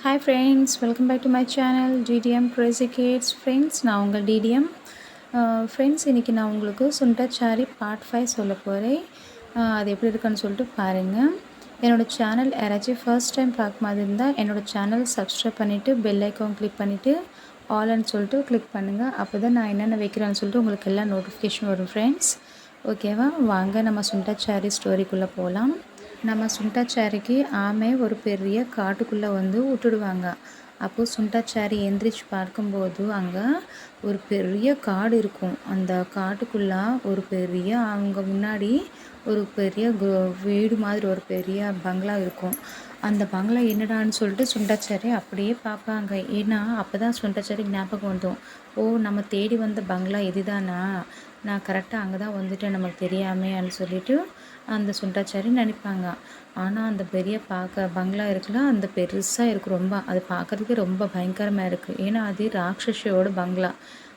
Hi friends, welcome back to my channel DDM Crazy Kids. Friends, நான் உங்கள் DDM. Friends, இன்றைக்கி நான் உங்களுக்கு சுண்டச்சாரி பார்ட் 5 சொல்ல போகிறேன். அது எப்படி இருக்குன்னு சொல்லிட்டு பாருங்கள். என்னோடய சேனல் யாராச்சும் ஃபர்ஸ்ட் டைம் பார்க்க மாதிரி இருந்தால் என்னோடய சேனல் சப்ஸ்கிரைப் பண்ணிவிட்டு பெல் ஐக்கான் கிளிக் பண்ணிவிட்டு ஆல்னு சொல்லிட்டு கிளிக் பண்ணுங்கள். அப்போ தான் நான் என்னென்ன வைக்கிறேன்னு சொல்லிட்டு உங்களுக்கு எல்லாம் நோட்டிஃபிகேஷன் வரும் ஃப்ரெண்ட்ஸ். ஓகேவா? வாங்க நம்ம சுண்டச்சாரி ஸ்டோரிக்குள்ளே போகலாம். நம்ம சுண்டாச்சாரிக்கு ஆமை ஒரு பெரிய காட்டுக்குள்ளே வந்து விட்டுடுவாங்க. அப்போது சுண்டாச்சாரி எந்திரிச்சு பார்க்கும்போது அங்கே ஒரு பெரிய காடு இருக்கும். அந்த காட்டுக்குள்ளே ஒரு பெரிய அவங்க முன்னாடி ஒரு பெரிய வீடு மாதிரி ஒரு பெரிய பங்களா இருக்கும். அந்த பங்களா என்னடான்னு சொல்லிட்டு சுண்டாச்சாரி அப்படியே பார்ப்பாங்க. ஏன்னா அப்போ தான் சுண்டாச்சாரி ஞாபகம் வந்தோம். ஓ, நம்ம தேடி வந்த பங்களா இதுதானா? நான் கரெக்டாக அங்கே தான் வந்துட்டேன் நமக்கு தெரியாமையான்னு சொல்லிட்டு அந்த சுண்டாச்சாரி நினைப்பாங்க. ஆனால் அந்த பெரிய பங்களா இருக்குல்ல, அந்த பெருசாக இருக்குது. ரொம்ப அது பார்க்குறதுக்கு ரொம்ப பயங்கரமாக இருக்குது. ஏன்னா அது ராட்சஸியோட பங்களா.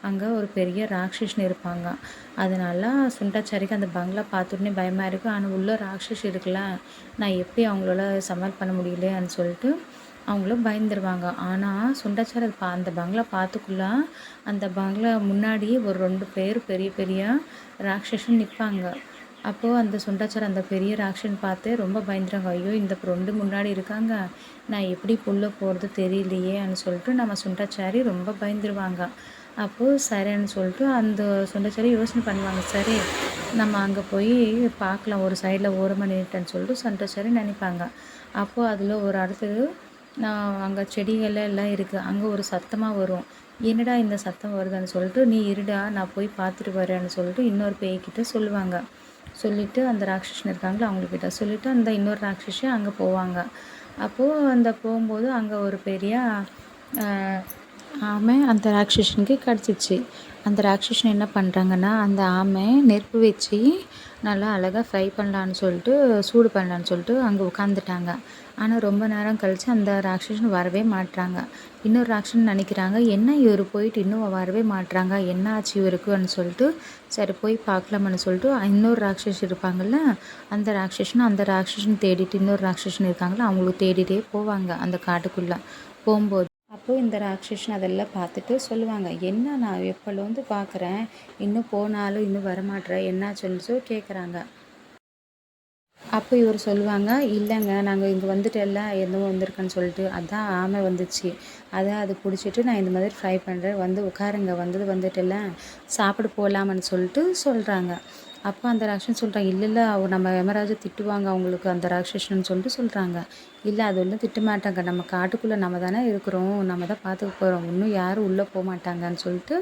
அங்கே ஒரு பெரிய ராட்சசன் இருப்பாங்க. அதனால சுண்டாச்சாரிக்கு அந்த பங்களா பார்த்துடனே பயமாக இருக்குது. ஆனால் உள்ள ராட்சஸ் இருக்குல்ல, நான் எப்படி அவங்களோட சமாள் பண்ண முடியலையான்னு சொல்லிட்டு அவங்களும் பயந்துருவாங்க. ஆனால் சுண்டாச்சாரி அந்த பங்களா பார்த்துக்குள்ள அந்த பங்களா முன்னாடி ஒரு 2 பேர் பெரிய பெரிய ராட்சசன் நிற்பாங்க. அப்போது அந்த சுண்டாச்சாரி அந்த பெரிய ராட்சசன் பார்த்து ரொம்ப பயந்துறாங்க. ஐயோ, இந்த 2 முன்னாடி இருக்காங்க, நான் எப்படி உள்ளே போகிறது தெரியலையேன்னு சொல்லிட்டு நம்ம சுண்டாச்சாரி ரொம்ப பயந்துருவாங்க. அப்போது சரின்னு சொல்லிட்டு அந்த சுண்டாச்சாரி யோசனை பண்ணுவாங்க. சரி, நம்ம அங்கே போய் பார்க்கலாம், ஒரு சைடில் ஓரமாக நின்றுட்டேன்னு சொல்லிட்டு சுண்டாச்சாரி நினைப்பாங்க. அப்போது அதில் ஒரு இடத்துக்கு அங்கே செடிகள் எல்லாம் இருக்குது. அங்கே ஒரு சத்தமாக வரும். என்னடா இந்த சத்தம் வருதுன்னு சொல்லிட்டு, நீ இருடா நான் போய் பார்த்துட்டு வரேன்னு சொல்லிட்டு இன்னொரு பேய்கிட்ட சொல்லுவாங்க. சொல்லிவிட்டு அந்த ராட்சசன் இருக்காங்களோ அவங்கக்கிட்ட சொல்லிவிட்டு அந்த இன்னொரு ராட்சசன் அங்கே போவாங்க. அப்போது அந்த போகும்போது அங்கே ஒரு பெரிய ஆமை அந்த ராட்சசனுக்கு கிடச்சிச்சு. அந்த ராட்சசன் என்ன பண்ணுறாங்கன்னா, அந்த ஆமை நெருப்பு வச்சு நல்லா அழகாக ஃப்ரை பண்ணலான்னு சொல்லிட்டு சூடு பண்ணலான்னு சொல்லிட்டு அங்கே உட்காந்துட்டாங்க. ஆனால் ரொம்ப நேரம் கழித்து அந்த ராட்சசன் வரவே மாட்டுறாங்க. இன்னொரு ராட்சசன் நினைக்கிறாங்க, என்ன இவர் போயிட்டு இன்னும் வரவே மாட்டுறாங்க, என்ன ஆச்சு இவருக்குன்னு சொல்லிட்டு சரி போய் பார்க்கலாம்னு சொல்லிட்டு இன்னொரு ராட்சசன் இருப்பாங்கள்ல, அந்த ராட்சசன் தேடிட்டு இன்னொரு ராட்சசன் இருக்காங்களா அவங்களுக்கு தேடிட்டே போவாங்க அந்த காட்டுக்குள்ளே. போகும்போது அப்போது இந்த ராட்சசன் அதெல்லாம் பார்த்துட்டு சொல்லுவாங்க, என்ன நான் எப்போலேருந்து பார்க்குறேன், இன்னும் போனாலும் இன்னும் வரமாட்டேற, என்ன சொல்லிட்டு கேட்குறாங்க. அப்போ இவர் சொல்லுவாங்க, இல்லைங்க நாங்கள் இங்கே வந்துட்டேல்ல என்னவோ வந்திருக்கேன்னு சொல்லிட்டு, அதான் ஆமை வந்துச்சு, அதான் அது பிடிச்சிட்டு நான் இந்த மாதிரி ஃப்ரை பண்ணுறேன், வந்து உட்காருங்க, வந்துட்டேல்ல சாப்பிட போகலாமன்னு சொல்லிட்டு சொல்கிறாங்க. அப்போ அந்த ராட்சசன் சொல்கிறாங்க, இல்லை நம்ம யமராஜா திட்டுவாங்க அவங்களுக்கு அந்த ராட்சசன்னு சொல்லிட்டு சொல்கிறாங்க. இல்லை, அது ஒன்றும் திட்டமாட்டாங்க, நம்ம காட்டுக்குள்ளே நம்ம தானே இருக்கிறோம், நம்ம தான் பார்த்துக்க போகிறோம், இன்னும் யாரும் உள்ளே போக மாட்டாங்கன்னு சொல்லிட்டு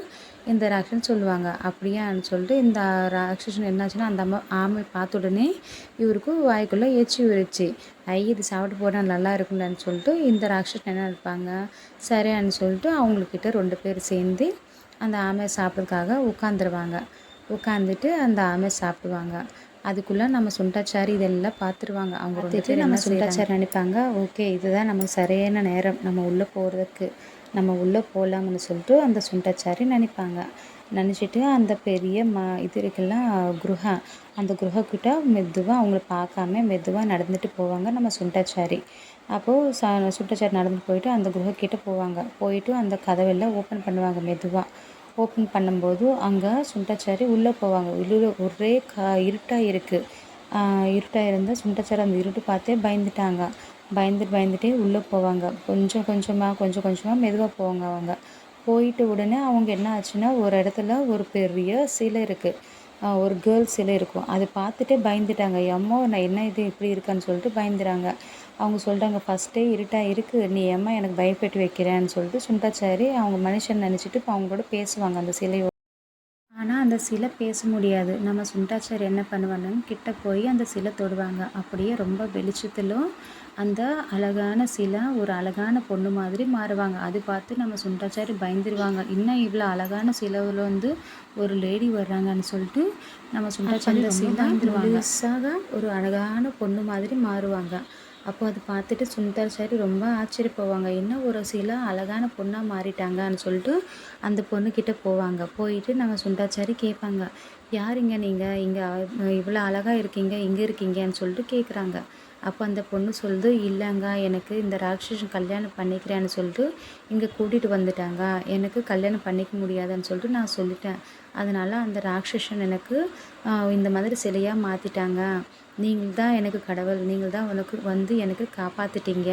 இந்த ராட்சசன் சொல்லுவாங்க. அப்படியான்னு சொல்லிட்டு இந்த ராட்சசன் என்னாச்சுன்னா அந்த ஆமை பார்த்த உடனே இவருக்கு வாய்க்குள்ளே எச்சி விரிச்சு, இது சாப்பிட்டு போனால் நல்லா இருக்கும்டான்னு சொல்லிட்டு இந்த ராட்சசன் என்ன இருப்பாங்க, சரியான்னு சொல்லிட்டு அவங்கக்கிட்ட 2 பேர் சேர்ந்து அந்த ஆமையை சாப்பிட்றதுக்காக உட்காந்துட்டு அந்த ஆமை சாப்பிடுவாங்க. அதுக்குள்ளே நம்ம சுண்டாச்சாரி இதெல்லாம் பார்த்துருவாங்க. அவங்க வந்துட்டு நம்ம சுண்டாச்சாரி நினைப்பாங்க, ஓகே இதுதான் நமக்கு சரியான நேரம் நம்ம உள்ளே போகிறதுக்கு, நம்ம உள்ளே போகலாம்னு சொல்லிட்டு அந்த சுண்டாச்சாரி நினச்சிட்டு அந்த பெரிய இது இருக்குல்ல குருஹா, அந்த குருஹக்கிட்ட மெதுவாக அவங்கள பார்க்காம மெதுவாக நடந்துட்டு போவாங்க நம்ம சுண்டாச்சாரி. அப்போது சுண்டாச்சாரி நடந்து போயிட்டு அந்த குருஹக்கிட்ட போயிட்டு அந்த கதவெல்லாம் ஓப்பன் பண்ணுவாங்க. மெதுவாக ஓப்பன் பண்ணும்போது அங்கே சுண்டாச்சாரி உள்ளே போவாங்க. உள்ளே ஒரே இருட்டாக இருக்குது. இருட்டாக இருந்தால் சுண்டாச்சாரி அந்த இருட்டு பார்த்தே பயந்துட்டே உள்ளே போவாங்க. கொஞ்சம் கொஞ்சமாக மெதுவாக போவாங்க. அவங்க போயிட்டு உடனே அவங்க என்ன ஆச்சுன்னா, ஒரு இடத்துல ஒரு பெரிய சிலை இருக்குது, ஒரு கேர்ள் சிலை இருக்கும். அதை பார்த்துட்டே பயந்துட்டாங்க. எம்மோ, நான் என்ன இது இப்படி இருக்கான்னு சொல்லிட்டு பயந்துறாங்க. அவங்க சொல்கிறாங்க, ஃபஸ்ட்டே இருட்டாக இருக்குது, நீ ஏம்மா எனக்கு பயப்பட்டு வைக்கிறேன்னு சொல்லிட்டு சுண்டாச்சாரி அவங்க மனுஷன் நினச்சிட்டு இப்போ அவங்களோட பேசுவாங்க அந்த சிலையோட. ஆனால் அந்த சிலை பேச முடியாது. நம்ம சுண்டாச்சாரி என்ன பண்ணுவாங்கன்னு கிட்ட போய் அந்த சிலை தொடுவாங்க. அப்படியே ரொம்ப வெளிச்சத்திலும் அந்த அழகான சிலை ஒரு அழகான பொண்ணு மாதிரி மாறுவாங்க. அது பார்த்து நம்ம சுண்டாச்சாரி பயந்துருவாங்க. இன்னும் இவ்வளோ அழகான சிலைவில் வந்து ஒரு லேடி வர்றாங்கன்னு சொல்லிட்டு நம்ம சுண்டாச்சாரி ரொம்ப பயந்துருவாங்க. ஒரு அழகான பொண்ணு மாதிரி மாறுவாங்க. அப்போ அதை பார்த்துட்டு சுண்டாச்சாரி ரொம்ப ஆச்சரியப்படுவாங்க. என்ன ஒரு சில அழகான பொண்ணாக மாறிட்டாங்கன்னு சொல்லிட்டு அந்த பொண்ணுக்கிட்ட போயிட்டு நம்ம சுண்டாச்சாரி கேட்பாங்க, யாருங்க நீங்கள் இங்கே இவ்வளோ அழகாக இருக்கீங்க, இங்கே இருக்கீங்கன்னு சொல்லிட்டு கேட்குறாங்க. அப்போ அந்த பொண்ணு சொல்லுது, இல்லைங்க எனக்கு இந்த ராட்சசன் கல்யாணம் பண்ணிக்கிறேன்னு சொல்லிட்டு இங்கே கூட்டிகிட்டு வந்துட்டாங்க. எனக்கு கல்யாணம் பண்ணிக்க முடியாதுன்னு சொல்லிட்டு நான் சொல்லிட்டேன். அதனால் அந்த ராட்சசன் எனக்கு இந்த மாதிரி சிலையாக மாற்றிட்டாங்க. நீங்கள் தான் எனக்கு கடவுள், நீங்கள் தான் உனக்கு வந்து எனக்கு காப்பாற்றிட்டீங்க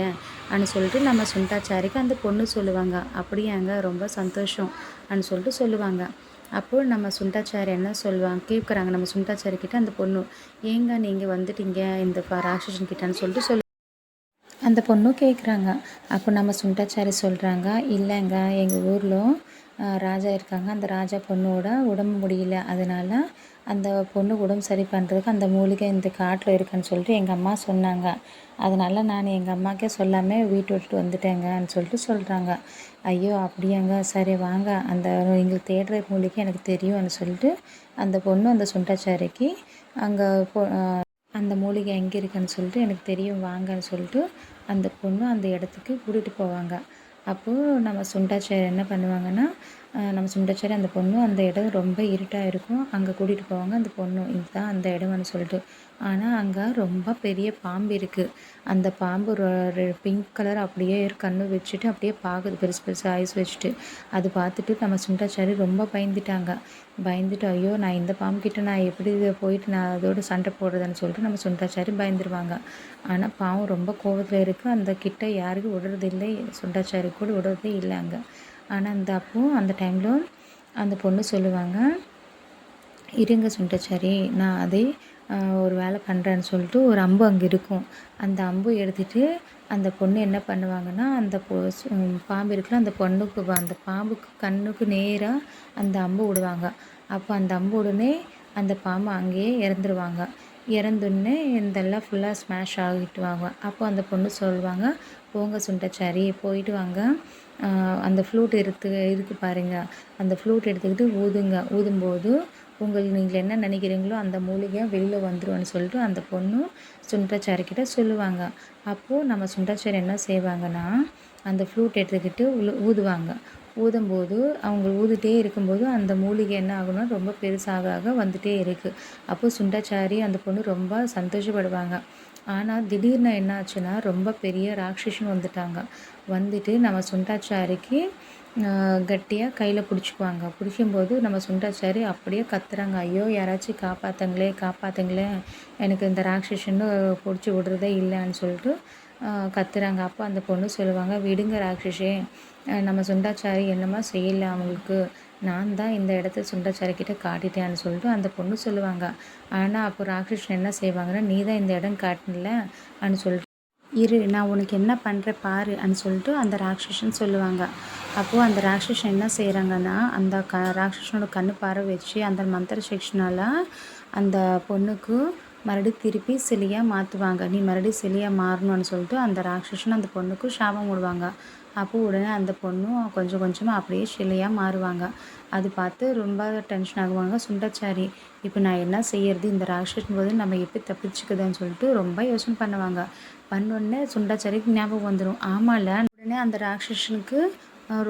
அப்படின்னு சொல்லிட்டு நம்ம சுண்டாச்சாரிக்கு அந்த பொண்ணு சொல்லுவாங்க. அப்படியாங்க, ரொம்ப சந்தோஷம் அப்படின்னு சொல்லிட்டு சொல்லுவாங்க. அப்போது நம்ம சுண்டாச்சாரி என்ன சொல்லுவாங்க கேட்குறாங்க நம்ம சுண்டாச்சாரி கிட்ட அந்த பொண்ணு, ஏங்க நீங்கள் வந்துட்டீங்க இந்த ராட்சசன் கிட்டன்னு சொல்லிட்டு அந்த பொண்ணும் கேட்குறாங்க. அப்போ நம்ம சுண்டாச்சாரி சொல்கிறாங்க, இல்லைங்க எங்கள் ஊரில் ராஜா இருக்காங்க. அந்த ராஜா பொண்ணோட உடம்பு முடியல. அதனால் அந்த பொண்ணு உடம்பு சரி பண்ணுறதுக்கு அந்த மூலிகை இந்த காட்டில் இருக்குன்னு சொல்லிட்டு எங்கள் அம்மா சொன்னாங்க. அதனால் நான் எங்கள் அம்மாக்கே சொல்லாமல் வீட்டை விட்டுட்டு வந்துட்டேங்கன்னு சொல்லிட்டு சொல்கிறாங்க. ஐயோ அப்படியாங்க, சரி வாங்க, அந்த எங்களுக்கு தேடுற மூலிகை எனக்கு தெரியும்னு சொல்லிட்டு அந்த பொண்ணு அந்த சுண்டாச்சாரிக்கு அங்கே அந்த மூலிகை எங்கே இருக்குன்னு சொல்லிட்டு எனக்கு தெரியும் வாங்கன்னு சொல்லிட்டு அந்த பொண்ணு அந்த இடத்துக்கு கூட்டிகிட்டு போவாங்க. அப்போது நம்ம சுண்டாச்சாரி என்ன பண்ணுவாங்கன்னா, நம்ம சுண்டாச்சாரி அந்த பொண்ணு அந்த இடம் ரொம்ப இருட்டாக இருக்கும். அங்கே கூட்டிகிட்டு போவாங்க அந்த பொண்ணு, இதுதான் அந்த இடம்னு சொல்லிட்டு. ஆனால் அங்கே ரொம்ப பெரிய பாம்பு இருக்குது. அந்த பாம்பு பிங்க் கலர் அப்படியே கண்ணு வச்சுட்டு அப்படியே பார்க்குது, பெருசு பெருசு ஐஸ் வச்சுட்டு. அது பார்த்துட்டு நம்ம சுண்டாச்சாரி ரொம்ப பயந்துட்டாங்க. பயந்துட்டு ஐயோ நான் இந்த பாம்புக்கிட்ட நான் எப்படி போயிட்டு நான் அதோட சண்டை போடுறதுன்னு சொல்லிட்டு நம்ம சுண்டாச்சாரி பயந்துருவாங்க. ஆனால் பாவம் ரொம்ப கோவத்தில் இருக்குது. அந்த கிட்ட யாருக்கும் விடுறதில்லை, சுண்டாச்சாரி கூட விடுறதே இல்லை அங்கே. ஆனால் அந்த டைமில் அந்த பொண்ணு சொல்லுவாங்க, இருங்க சுண்டாச்சாரி நான் அதே ஒரு வேலை பண்ணுறேன்னு சொல்லிட்டு ஒரு அம்பு அங்கே இருக்கும். அந்த அம்பு எடுத்துகிட்டு அந்த பொண்ணு என்ன பண்ணுவாங்கன்னா, அந்த பாம்பு இருக்குல்ல அந்த பொண்ணுக்கு அந்த பாம்புக்கு கண்ணுக்கு நேராக அந்த அம்பு விடுவாங்க. அப்போ அந்த அம்பு உடனே அந்த பாம்பு அங்கேயே இறந்துருவாங்க. இறந்தோடனே இதெல்லாம் ஃபுல்லாக ஸ்மாஷ் ஆகிட்டு வாங்க. அப்போ அந்த பொண்ணு சொல்லுவாங்க, போங்க சுண்டாச்சாரி போயிட்டு வாங்க, அந்த ஃப்ளூட் இருக்குது பாருங்கள், அந்த ஃப்ளூட் எடுத்துக்கிட்டு ஊதுங்க, ஊதும்போது நீங்கள் என்ன நினைக்கிறீங்களோ அந்த மூலிகை வெளியில் வந்துரும்னு சொல்லிட்டு அந்த பொண்ணு சுண்டாச்சாரிக்கிட்ட சொல்லுவாங்க. அப்போது நம்ம சுண்டாச்சாரி என்ன செய்வாங்கன்னா, அந்த ஃப்ளூட் எடுத்துக்கிட்டு ஊதுவாங்க. ஊதும்போது அவங்க ஊதிட்டே இருக்கும்போது அந்த மூலிகை என்ன ஆகும்னா ரொம்ப பெருசாக வந்துகிட்டே இருக்குது. அப்போது சுண்டாச்சாரி அந்த பொண்ணு ரொம்ப சந்தோஷப்படுவாங்க. ஆனால் திடீர்னு என்ன ஆச்சுன்னா ரொம்ப பெரிய ராட்சசன் வந்துட்டாங்க. வந்துட்டு நம்ம சுண்டாச்சாரிக்கு கட்டியாக கையில் பிடிச்சிக்குவாங்க. பிடிக்கும்போது நம்ம சுண்டாச்சாரி அப்படியே கத்துறாங்க, ஐயோ யாராச்சும் காப்பாற்றுங்களேன், எனக்கு இந்த ராட்சசன்னு பிடிச்சி விடுறதே இல்லைன்னு சொல்லிட்டு கத்துறாங்க. அப்போ அந்த பொண்ணு சொல்லுவாங்க, விடுங்க ராட்சசே, நம்ம சுண்டாச்சாரி என்னமா செய்யலை அவங்களுக்கு, நான் தான் இந்த இடத்த சுண்டாச்சாரிக்கிட்ட காட்டிட்டேன்னு சொல்லிட்டு அந்த பொண்ணு சொல்லுவாங்க. ஆனால் அப்போ ராட்சசன் என்ன செய்வாங்கன்னா, நீ தான் இந்த இடம் காட்டினல அப்படின்னு சொல்லிட்டு, இரு நான் உனக்கு என்ன பண்ணுறேன் பாரு அப்படின்னு சொல்லிட்டு அந்த ராட்சசன் சொல்லுவாங்க. அப்போது அந்த ராட்சசன் என்ன செய்கிறாங்கன்னா, அந்த ராட்சசனோட கண்ணு பார்வை வச்சு அந்த மந்திர செக்ஷனால் அந்த பொண்ணுக்கு மறுபடியும் திருப்பி சிலையாக மாற்றுவாங்க. நீ மறுபடியும் சிலையாக மாறணும்னு சொல்லிட்டு அந்த ராட்சசன் அந்த பொண்ணுக்கு சாபம் விடுவாங்க. அப்போது உடனே அந்த பொண்ணும் கொஞ்சம் கொஞ்சமாக அப்படியே சிலையாக மாறுவாங்க. அது பார்த்து ரொம்ப டென்ஷன் ஆகுவாங்க சுண்டாச்சாரி. இப்போ நான் என்ன செய்யறது, இந்த ராட்சசன் போது நம்ம எப்படி தப்பிச்சுக்குதுன்னு சொல்லிட்டு ரொம்ப யோசனை பண்ணுவாங்க. பண்ணோடனே சுண்டாச்சாரிக்கு ஞாபகம் வந்துடும், ஆமாம்ல. உடனே அந்த ராட்சசனுக்கு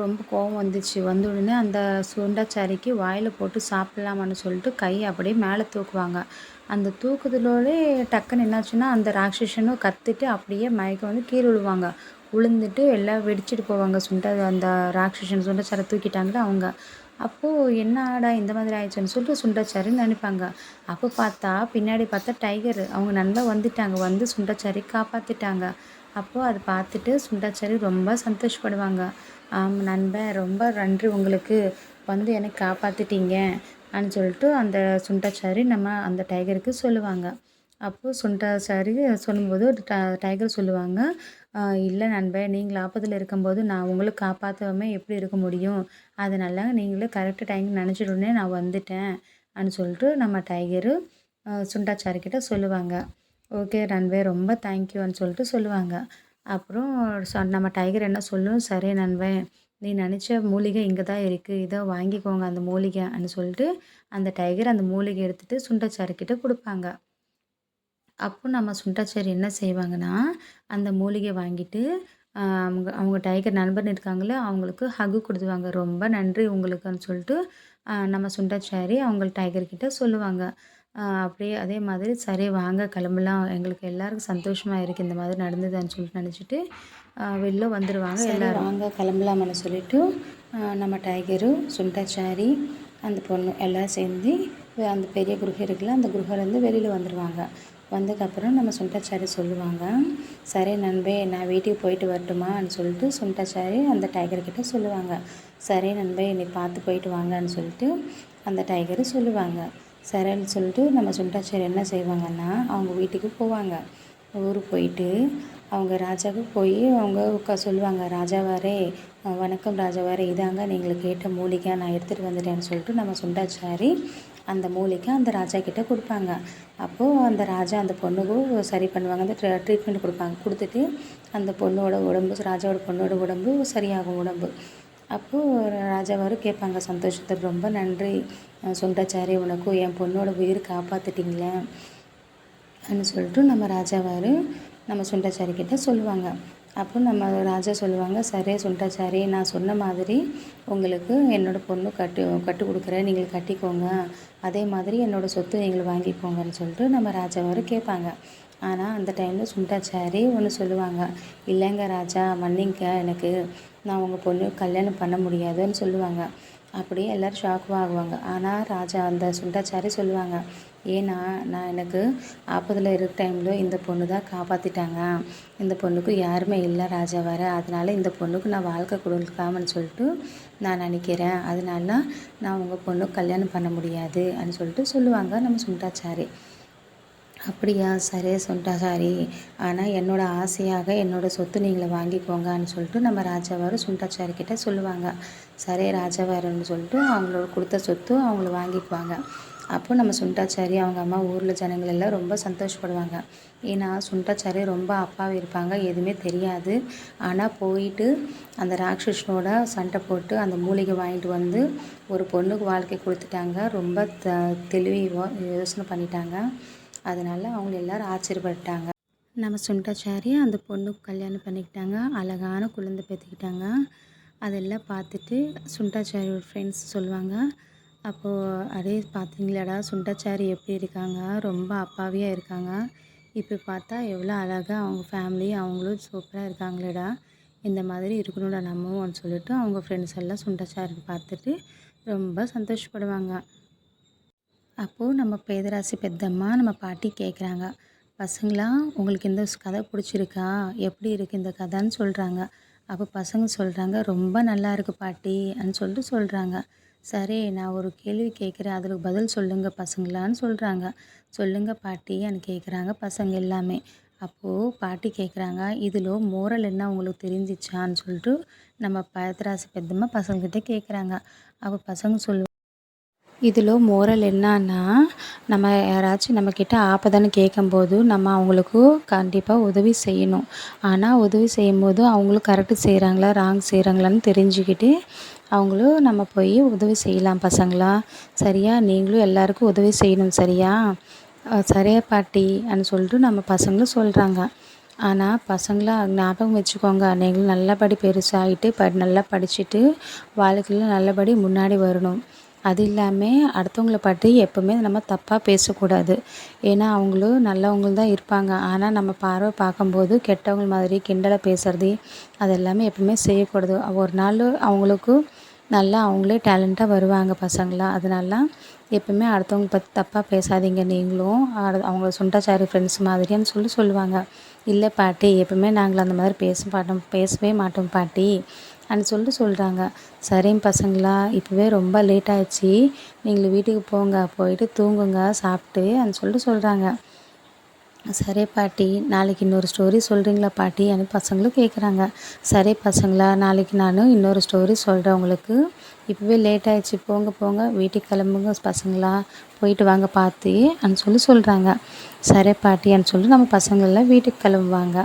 ரொம்ப கோபம் வந்துச்சு. வந்த உடனே அந்த சுண்டாச்சாரிக்கு வாயில் போட்டு சாப்பிட்லாமான்னு சொல்லிட்டு கையை அப்படியே மேலே தூக்குவாங்க. அந்த தூக்குதலோடே டக்குன்னு என்னாச்சுன்னா அந்த ராட்சசனும் கற்றுட்டு அப்படியே மயக்கம் வந்து கீழே விழுவாங்க. விழுந்துட்டு எல்லாம் வெடிச்சிட்டு போவாங்க. அந்த ராட்சசன் சுண்டாச்சாரை தூக்கிட்டாங்களே அவங்க. அப்போது என்னடா இந்த மாதிரி ஆயிடுச்சுன்னு சொல்லிட்டு சுண்டாச்சாரின்னு நினைப்பாங்க. அப்போ பின்னாடி பார்த்தா டைகர் அவங்க நண்பன் வந்துட்டாங்க, வந்து சுண்டாச்சாரி காப்பாற்றிட்டாங்க. அப்போது அதை பார்த்துட்டு சுண்டாச்சாரி ரொம்ப சந்தோஷப்படுவாங்க. நண்பன் ரொம்ப நன்றி, உங்களுக்கு வந்து எனக்கு காப்பாற்றிட்டீங்க அப்படின்னு சொல்லிட்டு அந்த சுண்டாச்சாரி நம்ம அந்த டைகருக்கு சொல்லுவாங்க. அப்போது சுண்டாச்சாரி சொல்லும்போது டைகர் சொல்லுவாங்க, இல்லை நண்பன், நீங்கள் ஆபத்தில் இருக்கும்போது நான் உங்களை காப்பாற்றாமல் எப்படி இருக்க முடியும், அதனால நீங்களே கரெக்டு டைம் நினச்சிடுனே நான் வந்துட்டேன் அப்படின்னு சொல்லிட்டு நம்ம டைகரு சுண்டாச்சாரிக்கிட்ட சொல்லுவாங்க. ஓகே நண்பன், ரொம்ப தேங்க்யூன்னு சொல்லிட்டு சொல்லுவாங்க. அப்புறம் நம்ம டைகர் என்ன சொல்லும், சரி நண்பன், நீ நினச்ச மூலிகை இங்கே தான் இருக்குது, இதை வாங்கிக்கோங்க அந்த மூலிகைன்னு சொல்லிட்டு அந்த டைகர் அந்த மூலிகை எடுத்துகிட்டு சுண்டாச்சாரிக்கிட்ட கொடுப்பாங்க. அப்போ நம்ம சுண்டாச்சாரி என்ன செய்வாங்கன்னா, அந்த மூலிகை வாங்கிட்டு அவங்க டைகர் நண்பன் இருக்காங்கள்ல அவங்களுக்கு ஹக்கு கொடுத்துவாங்க. ரொம்ப நன்றி உங்களுக்குன்னு சொல்லிட்டு நம்ம சுண்டாச்சாரி அவங்க டைகர்கிட்ட சொல்லுவாங்க. அப்படியே அதே மாதிரி சரி வாங்க கிளம்பலாம், எங்களுக்கு எல்லாருக்கும் சந்தோஷமா இருக்குது இந்த மாதிரி நடந்ததுன்னு சொல்லிட்டு நினச்சிட்டு வெளில வந்துடுவாங்க. சரி எல்லாரும் வாங்க கிளம்பலாம்னு சொல்லிட்டு நம்ம டைகரு, சுண்டச்சாரி, அந்த பொண்ணு எல்லாம் சேர்ந்து அந்த பெரிய குருகை இருக்குல்ல, அந்த குருகைலேருந்து வெளியில் வந்துடுவாங்க. வந்ததுக்கப்புறம் நம்ம சுண்டச்சாரி சொல்லுவாங்க, சரி நண்பே நான் வீட்டுக்கு போயிட்டு வரட்டுமான்னு சொல்லிட்டு சுண்டச்சாரி அந்த டைகர்கிட்ட சொல்லுவாங்க. சரி நண்பே நீ பார்த்து போயிட்டு வாங்கன்னு சொல்லிட்டு அந்த டைகரு சொல்லுவாங்க. சரின்னு சொல்லிட்டு நம்ம சுண்டச்சாரி என்ன செய்வாங்கன்னா அவங்க வீட்டுக்கு போவாங்க. ஊருக்கு போயிட்டு அவங்க ராஜாவுக்கு போய் அவங்க சொல்லுவாங்க, ராஜாவாரே வணக்கம் ராஜாவாரே, இதாங்க நீங்கள் கேட்ட மூலிகை நான் எடுத்துகிட்டு வந்துட்டேன்னு சொல்லிட்டு நம்ம சுண்டாச்சாரி அந்த மூலிகை அந்த ராஜா கிட்டே கொடுப்பாங்க. அப்போது அந்த ராஜா அந்த பொண்ணுக்கும் சரி பண்ணுவாங்க, அந்த ட்ரீட்மெண்ட் கொடுப்பாங்க. கொடுத்துட்டு அந்த பொண்ணோட உடம்பு, ராஜாவோட பொண்ணோட உடம்பு சரியாகும் உடம்பு. அப்போது ராஜாவார் கேட்பாங்க சந்தோஷத்துக்கு, ரொம்ப நன்றி சுண்டச்சாரி, உனக்கும் என் பொண்ணோட உயிர் காப்பாற்றிட்டீங்களே அப்படின்னு சொல்லிட்டு நம்ம ராஜாவார் நம்ம சுண்டச்சாரி கிட்டே சொல்லுவாங்க. அப்போ நம்ம ராஜா சொல்லுவாங்க, சரி சுண்டச்சாரி நான் சொன்ன மாதிரி உங்களுக்கு என்னோடய பொண்ணு கட்டு கொடுக்குறேன், நீங்கள் கட்டிக்கோங்க, அதே மாதிரி என்னோடய சொத்து நீங்கள் வாங்கிக்கோங்கன்னு சொல்லிட்டு நம்ம ராஜாவார் கேட்பாங்க. ஆனால் அந்த டைமில் சுண்டச்சாரி ஒன்று சொல்லுவாங்க, இல்லைங்க ராஜா மன்னிங்க, எனக்கு நான் உங்கள் பொண்ணு கல்யாணம் பண்ண முடியாதுன்னு சொல்லுவாங்க. அப்படியே எல்லோரும் ஷாக் ஆகுவாங்க. ஆனால் ராஜா அந்த சுண்டச்சாரி சொல்லுவாங்க, ஏன்னா நான் எனக்கு ஆபத்தில் இருக்க டைமில் இந்த பொண்ணு தான் காப்பாற்றிட்டாங்க, இந்த பொண்ணுக்கு யாருமே இல்லை ராஜா வேறு, அதனால் இந்த பொண்ணுக்கு நான் வாழ்க்கை கொடுக்காமன்னு சொல்லிட்டு நான் நினைக்கிறேன், அதனால நான் உங்கள் பொண்ணுக்கு கல்யாணம் பண்ண முடியாது அப்படின்னு சொல்லிட்டு சொல்லுவாங்க நம்ம சுண்டாச்சாரி. அப்படியா சரி சுண்டாச்சாரி, ஆனால் என்னோடய ஆசையாக என்னோடய சொத்து நீங்கள் வாங்கிக்கோங்கன்னு சொல்லிட்டு நம்ம ராஜாவார் சுண்டாச்சாரி கிட்டே சொல்லுவாங்க. சரி ராஜாவாருன்னு சொல்லிட்டு அவங்களோட கொடுத்த சொத்து அவங்கள வாங்கிக்குவாங்க. அப்போ நம்ம சுண்டாச்சாரி அவங்க அம்மா ஊரில் ஜனங்கள் எல்லாம் ரொம்ப சந்தோஷப்படுவாங்க. ஏன்னா சுண்டாச்சாரி ரொம்ப அப்பாவி இருப்பாங்க, எதுவுமே தெரியாது. ஆனால் போயிட்டு அந்த ராட்சசனோட சண்டை போட்டு அந்த மூலிகை வாங்கிட்டு வந்து ஒரு பொண்ணுக்கு வாழ்க்கை கொடுத்துட்டாங்க. ரொம்ப தெளிவாக யோசனை பண்ணிட்டாங்க. அதனால் அவங்க எல்லோரும் ஆச்சரியப்பட்டாங்க. நம்ம சுண்டாச்சாரி அந்த பொண்ணுக்கு கல்யாணம் பண்ணிக்கிட்டாங்க, அழகான குழந்தை பெற்றுக்கிட்டாங்க. அதெல்லாம் பார்த்துட்டு சுண்டாச்சாரியோட ஃப்ரெண்ட்ஸ் சொல்லுவாங்க, அப்போது அதே பார்த்தீங்களாடா சுண்டாச்சாரி எப்படி இருக்காங்க, ரொம்ப அப்பாவியாக இருக்காங்க, இப்போ பார்த்தா எவ்வளோ அழகாக அவங்க ஃபேமிலி அவங்களும் சூப்பராக இருக்காங்களேடா, இந்த மாதிரி இருக்கணும்டா நம்மன்னு சொல்லிட்டு அவங்க ஃப்ரெண்ட்ஸ் எல்லாம் சுண்டாச்சாரி பார்த்துட்டு ரொம்ப சந்தோஷப்படுவாங்க. அப்போது நம்ம பேதராசி பெத்தம்மா நம்ம பாட்டி கேட்குறாங்க, பசங்களா உங்களுக்கு இந்த கதை பிடிச்சிருக்கா, எப்படி இருக்குது இந்த கதைன்னு சொல்கிறாங்க. அப்போ பசங்க சொல்கிறாங்க, ரொம்ப நல்லா இருக்குது பாட்டி அப்படின்னு சொல்லிட்டு சொல்கிறாங்க. சரி நான் ஒரு கேள்வி கேட்குறேன், அதுக்கு பதில் சொல்லுங்கள் பசங்களான்னு சொல்கிறாங்க. சொல்லுங்கள் பாட்டின்னு கேட்குறாங்க பசங்க எல்லாமே. அப்போது பாட்டி கேட்குறாங்க, இதில் மோரல் என்ன உங்களுக்கு தெரிஞ்சிச்சான்னு சொல்லிட்டு நம்ம பேதராசி பெத்தம்மா பசங்கக்கிட்ட கேட்குறாங்க. அப்போ பசங்க சொல்லுவாங்க, இதில் மோரல் என்னன்னா, நம்ம யாராச்சும் நம்மக்கிட்ட ஆபத்துன்னு கேட்கும்போது நம்ம அவங்களுக்கு கண்டிப்பாக உதவி செய்யணும். ஆனால் உதவி செய்யும்போது அவங்களும் கரெக்டு செய்கிறாங்களா ராங் செய்கிறாங்களான்னு தெரிஞ்சுக்கிட்டு அவங்களும் நம்ம போய் உதவி செய்யலாம் பசங்களா. சரியா நீங்களும் எல்லாருக்கும் உதவி செய்யணும் சரியா. சரியா பாட்டி அப்படின்னு சொல்லிட்டு நம்ம பசங்களும் சொல்கிறாங்க. ஆனால் பசங்களா ஞாபகம் வச்சுக்கோங்க, நீங்களும் நல்லபடி பெருசாகிட்டு நல்லா படிச்சுட்டு வாழ்க்கையில் நல்லபடி முன்னாடி வரணும். அது இல்லாமல் அடுத்தவங்கள பற்றி எப்போவுமே நம்ம தப்பாக பேசக்கூடாது. ஏன்னா அவங்களும் நல்லவங்க தான் இருப்பாங்க, ஆனால் நம்ம பார்வை பார்க்கும்போது கெட்டவங்க மாதிரி கிண்டலை பேசுகிறது அது எல்லாமே எப்பவுமே செய்யக்கூடாது. ஒரு நாள் அவங்களுக்கு நல்லா அவங்களே டேலண்ட்டாக வருவாங்க பசங்களா. அதனால எப்பவுமே அடுத்தவங்க பற்றி தப்பாக பேசாதீங்க நீங்களும் அவங்க சுண்டாச்சாரி ஃப்ரெண்ட்ஸ் மாதிரின்னு சொல்லுவாங்க. இல்லை பாட்டி எப்பவுமே நாங்கள் அந்த மாதிரி பேசவே மாட்டோம் பாட்டி அப்படின்னு சொல்லிட்டு சொல்கிறாங்க. சரிங்க பசங்களா, இப்போவே ரொம்ப லேட் ஆகிடுச்சி, நீங்கள் வீட்டுக்கு போங்க, போயிட்டு தூங்குங்க சாப்பிட்டு அப்படின்னு சொல்லிட்டு சொல்கிறாங்க. சரி பாட்டி நாளைக்கு இன்னொரு ஸ்டோரி சொல்கிறீங்களா பாட்டி அப்படின்னு பசங்களும் கேட்குறாங்க. சரி பசங்களா, நாளைக்கு நான் இன்னொரு ஸ்டோரி சொல்கிறேன் உங்களுக்கு, இப்போவே லேட் ஆகிடுச்சி, போங்க வீட்டுக்கு கிளம்புங்க பசங்களா, போயிட்டு வாங்க பார்த்து அப்படின்னு சொல்கிறாங்க. சரி பாட்டின்னு சொல்லிட்டு நம்ம பசங்களெல்லாம் வீட்டுக்கு கிளம்புவாங்க.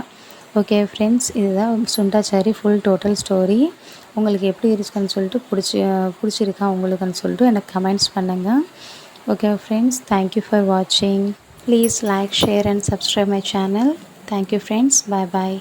ஓகே ஃப்ரெண்ட்ஸ், இதுதான் சுண்டாச்சாரி ஃபுல் டோட்டல் ஸ்டோரி. உங்களுக்கு எப்படி இருக்குன்னு சொல்லிட்டு பிடிச்சிருக்கா உங்களுக்குன்னு சொல்லிட்டு எனக்கு கமெண்ட்ஸ் பண்ணுங்கள். ஓகே ஃப்ரெண்ட்ஸ், தேங்க்யூ ஃபார் வாட்சிங். Please like, share and subscribe my channel. Thank you friends. Bye bye.